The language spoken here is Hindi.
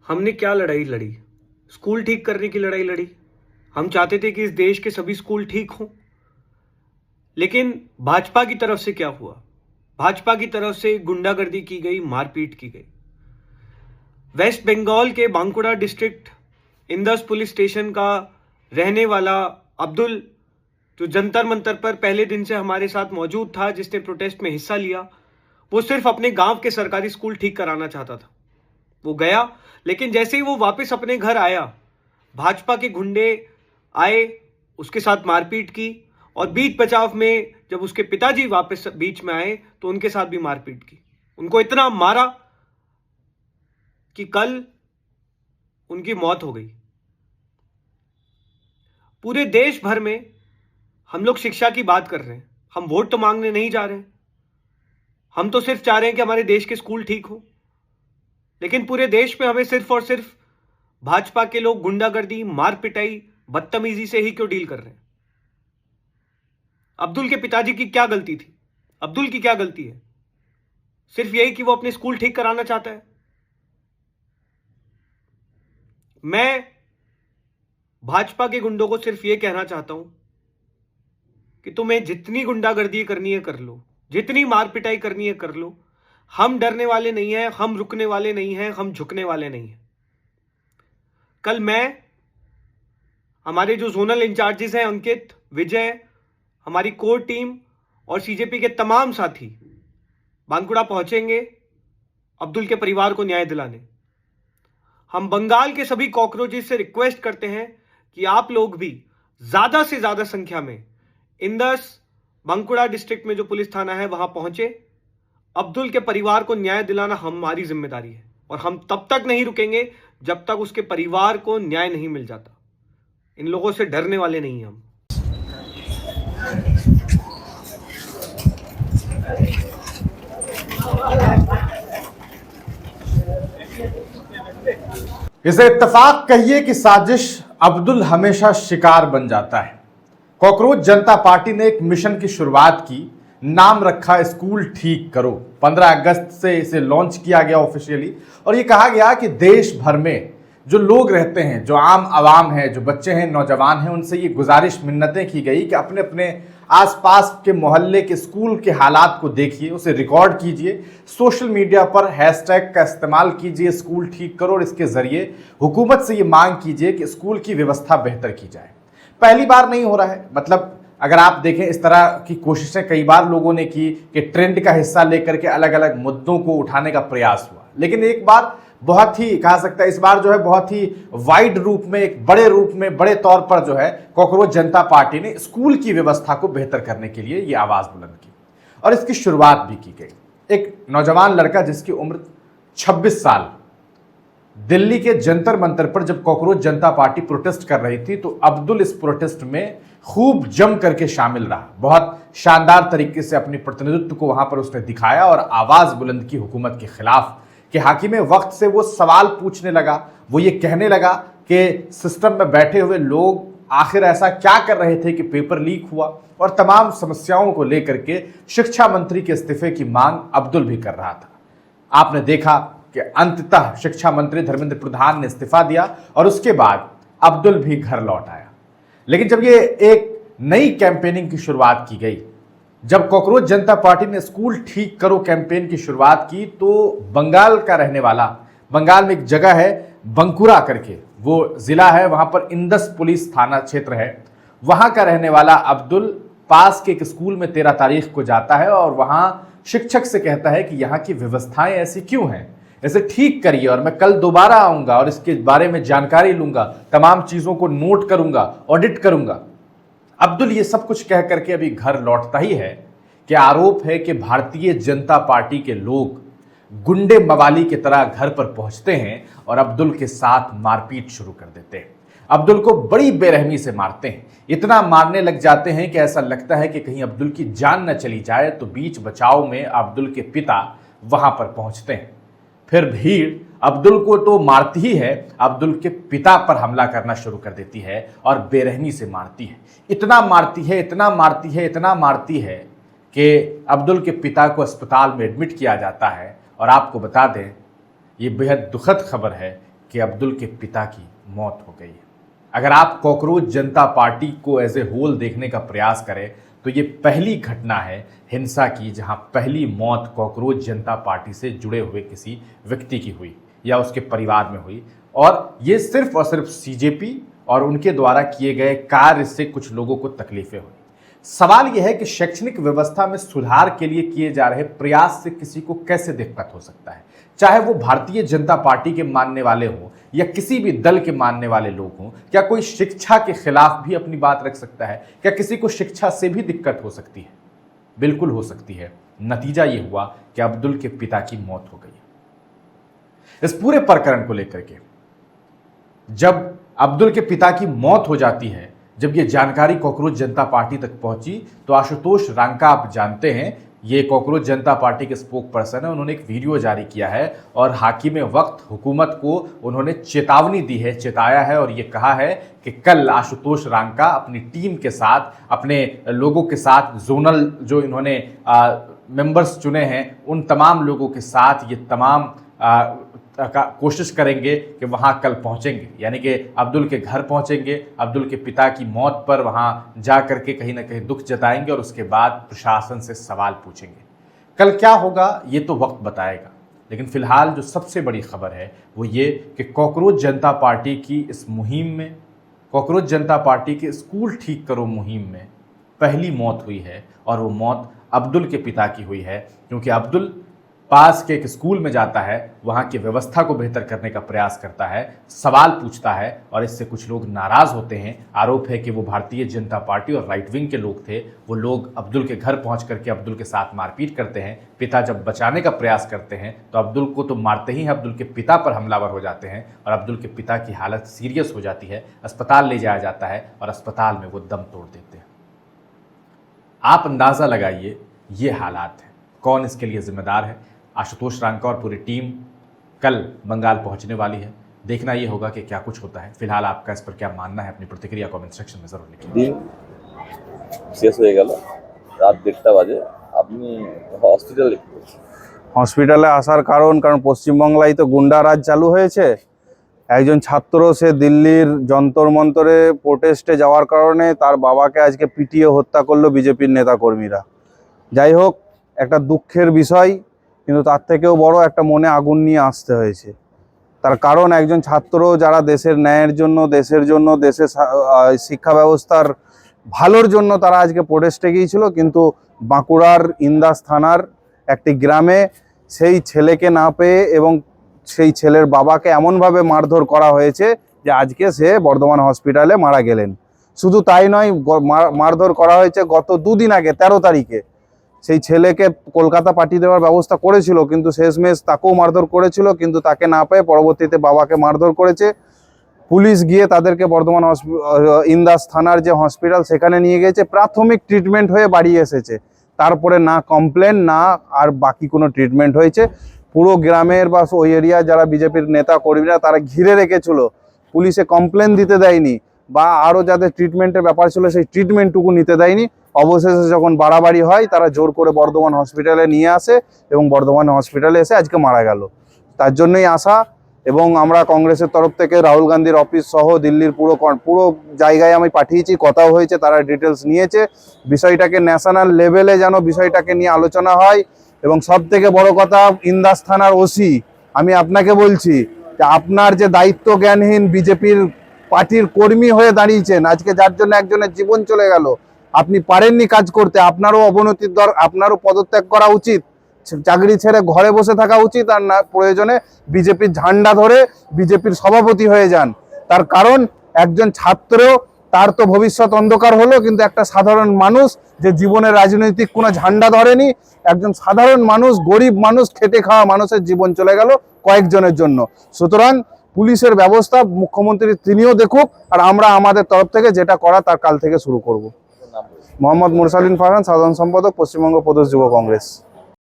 हमने क्या लड़ाई लड़ी? स्कूल ठीक करने की लड़ाई लड़ी। हम चाहते थे कि इस देश के सभी स्कूल ठीक हों। लेकिन भाजपा की तरफ से क्या हुआ? भाजपा की तरफ से गुंडागर्दी की गई, मारपीट की गई। वेस्ट बंगाल के Bankura district Indus police station का रहने वाला अब्दुल, जो जंतर मंतर पर पहले दिन से हमारे साथ मौजूद था, जिसने प्रोटेस्ट में हिस्सा लिया, वो सिर्फ अपने गांव के सरकारी स्कूल ठीक कराना चाहता था। वो गया, लेकिन जैसे ही वो वापस अपने घर आया, भाजपा के गुंडे आए, उसके साथ मारपीट की, और बीच बचाव में जब उसके पिताजी वापस बीच में आए तो उनके साथ भी मारपीट की। उनको इतना मारा कि कल उनकी मौत हो गई। पूरे देश भर में हम लोग शिक्षा की बात कर रहे हैं। हम वोट तो मांगने नहीं जा रहे हैं। हम तो सिर्फ चाह रहे हैं कि हमारे देश के स्कूल ठीक हो। लेकिन पूरे देश में हमें सिर्फ और सिर्फ भाजपा के लोग गुंडागर्दी, मार पिटाई, बदतमीजी से ही क्यों डील कर रहे हैं? अब्दुल के पिताजी की क्या गलती थी? अब्दुल की क्या गलती है? सिर्फ यही कि वो अपने स्कूल ठीक कराना चाहता है। मैं भाजपा के गुंडों को सिर्फ ये कहना चाहता हूं कि तुम्हें जितनी गुंडागर्दी करनी है कर लो, जितनी मार पिटाई करनी है कर लो। हम डरने वाले नहीं हैं, हम रुकने वाले नहीं हैं, हम झुकने वाले नहीं हैं। कल मैं, हमारे जो जोनल इंचार्जेस हैं, अंकित, विजय, हमारी कोर टीम और सीजेपी के तमाम साथी बांकुड़ा पहुंचेंगे अब्दुल के परिवार को न्याय दिलाने। हम बंगाल के सभी कॉकरोचेस से रिक्वेस्ट करते हैं कि आप लोग भी ज्यादा से ज्यादा संख्या में इंदस बांकुड़ा डिस्ट्रिक्ट में जो पुलिस थाना है वहां पहुंचे। अब्दुल के परिवार को न्याय दिलाना हमारी जिम्मेदारी है, और हम तब तक नहीं रुकेंगे जब तक उसके परिवार को न्याय नहीं मिल जाता। इन लोगों से डरने वाले नहीं हम। इसे इत्तेफाक कहिए कि साजिश, अब्दुल हमेशा शिकार बन जाता है। कॉकरोच जनता पार्टी ने एक मिशन की शुरुआत की, नाम रखा स्कूल ठीक करो। 15 अगस्त से इसे लॉन्च किया गया ऑफिशियली, और ये कहा गया कि देश भर में जो लोग रहते हैं, जो आम आवाम है, जो बच्चे हैं, नौजवान हैं, उनसे ये गुजारिश, मिन्नतें की गई कि अपने अपने आसपास के मोहल्ले के स्कूल के हालात को देखिए, उसे रिकॉर्ड कीजिए, सोशल मीडिया पर हैशटैग का इस्तेमाल कीजिए, स्कूल ठीक करो, और इसके जरिए हुकूमत से ये मांग कीजिए कि स्कूल की व्यवस्था बेहतर की जाए। पहली बार नहीं हो रहा है। मतलब अगर आप देखें, इस तरह की कोशिशें कई बार लोगों ने की कि ट्रेंड का हिस्सा लेकर के अलग अलग मुद्दों को उठाने का प्रयास हुआ, लेकिन एक बार बहुत ही कहा सकता है, इस बार जो है बहुत ही वाइड रूप में, एक बड़े रूप में, बड़े तौर पर जो है कॉकरोच जनता पार्टी ने स्कूल की व्यवस्था को बेहतर करने के लिए ये आवाज बुलंद की, और इसकी शुरुआत भी की गई। एक नौजवान लड़का जिसकी उम्र 26 साल, दिल्ली के जंतर मंतर पर जब कॉकरोच जनता पार्टी प्रोटेस्ट कर रही थी, तो अब्दुल इस प्रोटेस्ट में खूब जम करके शामिल रहा। बहुत शानदार तरीके से अपनी प्रतिनिधित्व को वहां पर उसने दिखाया और आवाज बुलंद की हुकूमत के खिलाफ। कि हाकिम वक्त से वो सवाल पूछने लगा, वो ये कहने लगा कि सिस्टम में बैठे हुए लोग आखिर ऐसा क्या कर रहे थे कि पेपर लीक हुआ, और तमाम समस्याओं को लेकर के शिक्षा मंत्री के इस्तीफे की मांग अब्दुल भी कर रहा था। आपने देखा कि अंततः शिक्षा मंत्री धर्मेंद्र प्रधान ने इस्तीफा दिया, और उसके बाद अब्दुल भी घर लौट आया। लेकिन जब ये एक नई कैंपेनिंग की शुरुआत की गई, जब कॉकरोच जनता पार्टी ने स्कूल ठीक करो कैंपेन की शुरुआत की, तो बंगाल का रहने वाला, बंगाल में एक जगह है बंकुरा करके, वो जिला है, वहां पर इंदस पुलिस थाना क्षेत्र है, वहां का रहने वाला अब्दुल पास के एक स्कूल में 13 तारीख को जाता है, और वहां शिक्षक से कहता है कि यहाँ की व्यवस्थाएं ऐसी क्यों हैं, इसे ठीक करिए, और मैं कल दोबारा आऊंगा और इसके बारे में जानकारी लूंगा, तमाम चीजों को नोट करूंगा, ऑडिट करूंगा। अब्दुल ये सब कुछ कह करके अभी घर लौटता ही है कि आरोप है कि भारतीय जनता पार्टी के लोग गुंडे मवाली की तरह घर पर पहुंचते हैं और अब्दुल के साथ मारपीट शुरू कर देते हैं। अब्दुल को बड़ी बेरहमी से मारते हैं, इतना मारने लग जाते हैं कि ऐसा लगता है कि कहीं अब्दुल की जान न चली जाए। तो बीच बचाव में अब्दुल के पिता वहां पर पहुंचते हैं। फिर भीड़ अब्दुल को तो मारती ही है, अब्दुल के पिता पर हमला करना शुरू कर देती है और बेरहमी से मारती है। इतना मारती है, इतना मारती है, इतना मारती है कि अब्दुल के पिता को अस्पताल में एडमिट किया जाता है। और आपको बता दें, ये बेहद दुखद खबर है कि अब्दुल के पिता की मौत हो गई है। अगर आप कॉकरोच जनता पार्टी को एज ए होल देखने का प्रयास करें तो ये पहली घटना है हिंसा की जहां पहली मौत कॉकरोच जनता पार्टी से जुड़े हुए किसी व्यक्ति की हुई या उसके परिवार में हुई, और ये सिर्फ और सिर्फ सीजेपी और उनके द्वारा किए गए कार्य से कुछ लोगों को तकलीफें हुई। सवाल यह है कि शैक्षणिक व्यवस्था में सुधार के लिए किए जा रहे प्रयास से किसी को कैसे दिक्कत हो सकता है, चाहे वो भारतीय जनता पार्टी के मानने वाले हों या किसी भी दल के मानने वाले लोग हों। क्या कोई शिक्षा के खिलाफ भी अपनी बात रख सकता है? क्या किसी को शिक्षा से भी दिक्कत हो सकती है? बिल्कुल हो सकती है। नतीजा ये हुआ कि अब्दुल के पिता की मौत हो गई। इस पूरे प्रकरण को लेकर के जब अब्दुल के पिता की मौत हो जाती है, जब ये जानकारी कॉकरोच जनता पार्टी तक पहुंची, तो आशुतोष रांका, आप जानते हैं ये कॉकरोच जनता पार्टी के स्पोक पर्सन है, उन्होंने एक वीडियो जारी किया है और हाकिम वक्त हुकूमत को उन्होंने चेतावनी दी है, चेताया है और ये कहा है कि कल आशुतोष रांका अपनी टीम के साथ, अपने लोगों के साथ, जोनल जो इन्होंने मेंबर्स चुने हैं उन तमाम लोगों के साथ ये तमाम कोशिश करेंगे कि वहां कल पहुंचेंगे, यानी कि अब्दुल के घर पहुंचेंगे, अब्दुल के पिता की मौत पर वहां जा करके कहीं ना कहीं दुख जताएंगे और उसके बाद प्रशासन से सवाल पूछेंगे। कल क्या होगा ये तो वक्त बताएगा, लेकिन फिलहाल जो सबसे बड़ी खबर है वो ये कि कॉकरोच जनता पार्टी की इस मुहिम में, कॉकरोच जनता पार्टी के स्कूल ठीक करो मुहिम में पहली मौत हुई है और वो मौत अब्दुल के पिता की हुई है, क्योंकि अब्दुल पास के एक स्कूल में जाता है, वहाँ की व्यवस्था को बेहतर करने का प्रयास करता है, सवाल पूछता है और इससे कुछ लोग नाराज़ होते हैं। आरोप है कि वो भारतीय जनता पार्टी और राइट विंग के लोग थे, वो लोग अब्दुल के घर पहुँच करके अब्दुल के साथ मारपीट करते हैं। पिता जब बचाने का प्रयास करते हैं तो अब्दुल को तो मारते ही हैं, अब्दुल के पिता पर हमलावर हो जाते हैं और अब्दुल के पिता की हालत सीरियस हो जाती है, अस्पताल ले जाया जाता है और अस्पताल में वो दम तोड़ देते हैं। आप अंदाज़ा लगाइए ये हालात हैं, कौन इसके लिए जिम्मेदार है। आशुतोष रांका और पूरी टीम कल बंगाल पहुंचने वाली है, देखना ये होगा कि क्या कुछ होता है। फिलहाल आपका इस पर क्या मानना है, अपनी प्रतिक्रिया कमेंट सेक्शन में जरूर लिखिए। दिन শেষ হয়ে গেল, রাত 1:30 বাজে, আপনি হসপিটালে কি করছেন? হসপিটালে আসার কারণ পশ্চিমবাংলায় তো গুন্ডা রাজ চালু হয়েছে। একজন ছাত্র সে দিল্লির যন্তর মন্তরে প্রোটেস্টে যাওয়ার কারণে তার বাবাকে আজকে পিটিয়ে হত্যা করলো বিজেপির নেতাকর্মীরা। যাই হোক, একটা দুঃখের বিষয়, কিন্তু তার থেকেও বড় একটা মনে আগুন নিয়ে আসতে হয়েছে। তার কারণ একজন ছাত্র যারা দেশের ন্যায়ের জন্য, দেশের জন্য, দেশের শিক্ষা ব্যবস্থার ভালোর জন্য তারা আজকে প্রোটেস্টে গিয়েছিল, কিন্তু বাঁকুড়ার ইন্দাস থানার একটি গ্রামে সেই ছেলেকে না পেয়ে এবং সেই ছেলের বাবাকে এমনভাবে মারধর করা হয়েছে যে আজকে সে বর্ধমান হসপিটালে মারা গেলেন। শুধু তাই নয়, মারধর করা হয়েছে গত 2 দিন আগে 13 তারিখে। সেই ছেলেকে কলকাতা পাঠিয়ে দেওয়ার ব্যবস্থা করেছিল, কিন্তু শেষমেশ তাকেও মারধর করেছিল, কিন্তু তাকে না পেয়ে পরবর্তীতে বাবাকে মারধর করেছে। পুলিশ গিয়ে তাদেরকে বর্ধমান ইন্দাস থানার যে হসপিটাল সেখানে নিয়ে গেছে, প্রাথমিক ট্রিটমেন্ট হয়ে বাড়ি এসেছে। তারপরে না কমপ্লেন না আর বাকি কোনো ট্রিটমেন্ট হয়েছে। পুরো গ্রামের বা ওই এরিয়া যারা বিজেপির নেতা কর্মীরা তারা ঘিরে রেখেছিল, পুলিশে কমপ্লেন দিতে দেয়নি বা আরও যাদের ট্রিটমেন্টের ব্যাপার ছিল সেই ট্রিটমেন্টটুকু নিতে দেয়নি। অবশেষে যখন বাড়াবাড়ি হয় তারা জোর করে বর্ধমান হসপিটালে নিয়ে আসে এবং বর্ধমান হসপিটালে এসে আজকে মারা গেল। তার জন্যই আসা, এবং আমরা কংগ্রেসের তরফ থেকে রাহুল গান্ধীর অফিস সহ দিল্লির পুরো জায়গায় আমি পাঠিয়েছি, কথাও হয়েছে, তারা ডিটেলস নিয়েছে। বিষয়টাকে ন্যাশনাল লেভেলে যেন বিষয়টাকে নিয়ে আলোচনা হয়। এবং সব থেকে বড় কথা, ইন্দাস থানার ওসি, আমি আপনাকে বলছি যে আপনার যে দায়িত্ব জ্ঞানহীন বিজেপির পার্টির কর্মী হয়ে দাঁড়িয়েছেন, আজকে যার জন্য একজনের জীবন চলে গেল, আপনি পারেননি কাজ করতে, আপনারও অবনতির আপনারও পদত্যাগ করা উচিত, চাকরি ছেড়ে ঘরে বসে থাকা উচিত, আর না প্রয়োজনে বিজেপির ঝান্ডা ধরে বিজেপির সভাপতি হয়ে যান। তার কারণ একজন ছাত্র, তার তো ভবিষ্যৎ অন্ধকার হলো, কিন্তু একটা সাধারণ মানুষ যে জীবনে রাজনৈতিক কোনো ঝান্ডা ধরেনি, একজন সাধারণ মানুষ, গরিব মানুষ, খেটে খাওয়া মানুষের জীবন চলে গেল কয়েকজনের জন্য। সুতরাং পুলিশের ব্যবস্থা মুখ্যমন্ত্রী তিনিও দেখুক, আর আমরা আমাদের তরফ থেকে যেটা করা তার কাল থেকে শুরু করব। মোহাম্মদ মুরসালিন ফারহান, সাধারণ সম্পাদক, পশ্চিমবঙ্গ প্রদেশ যুব কংগ্রেস।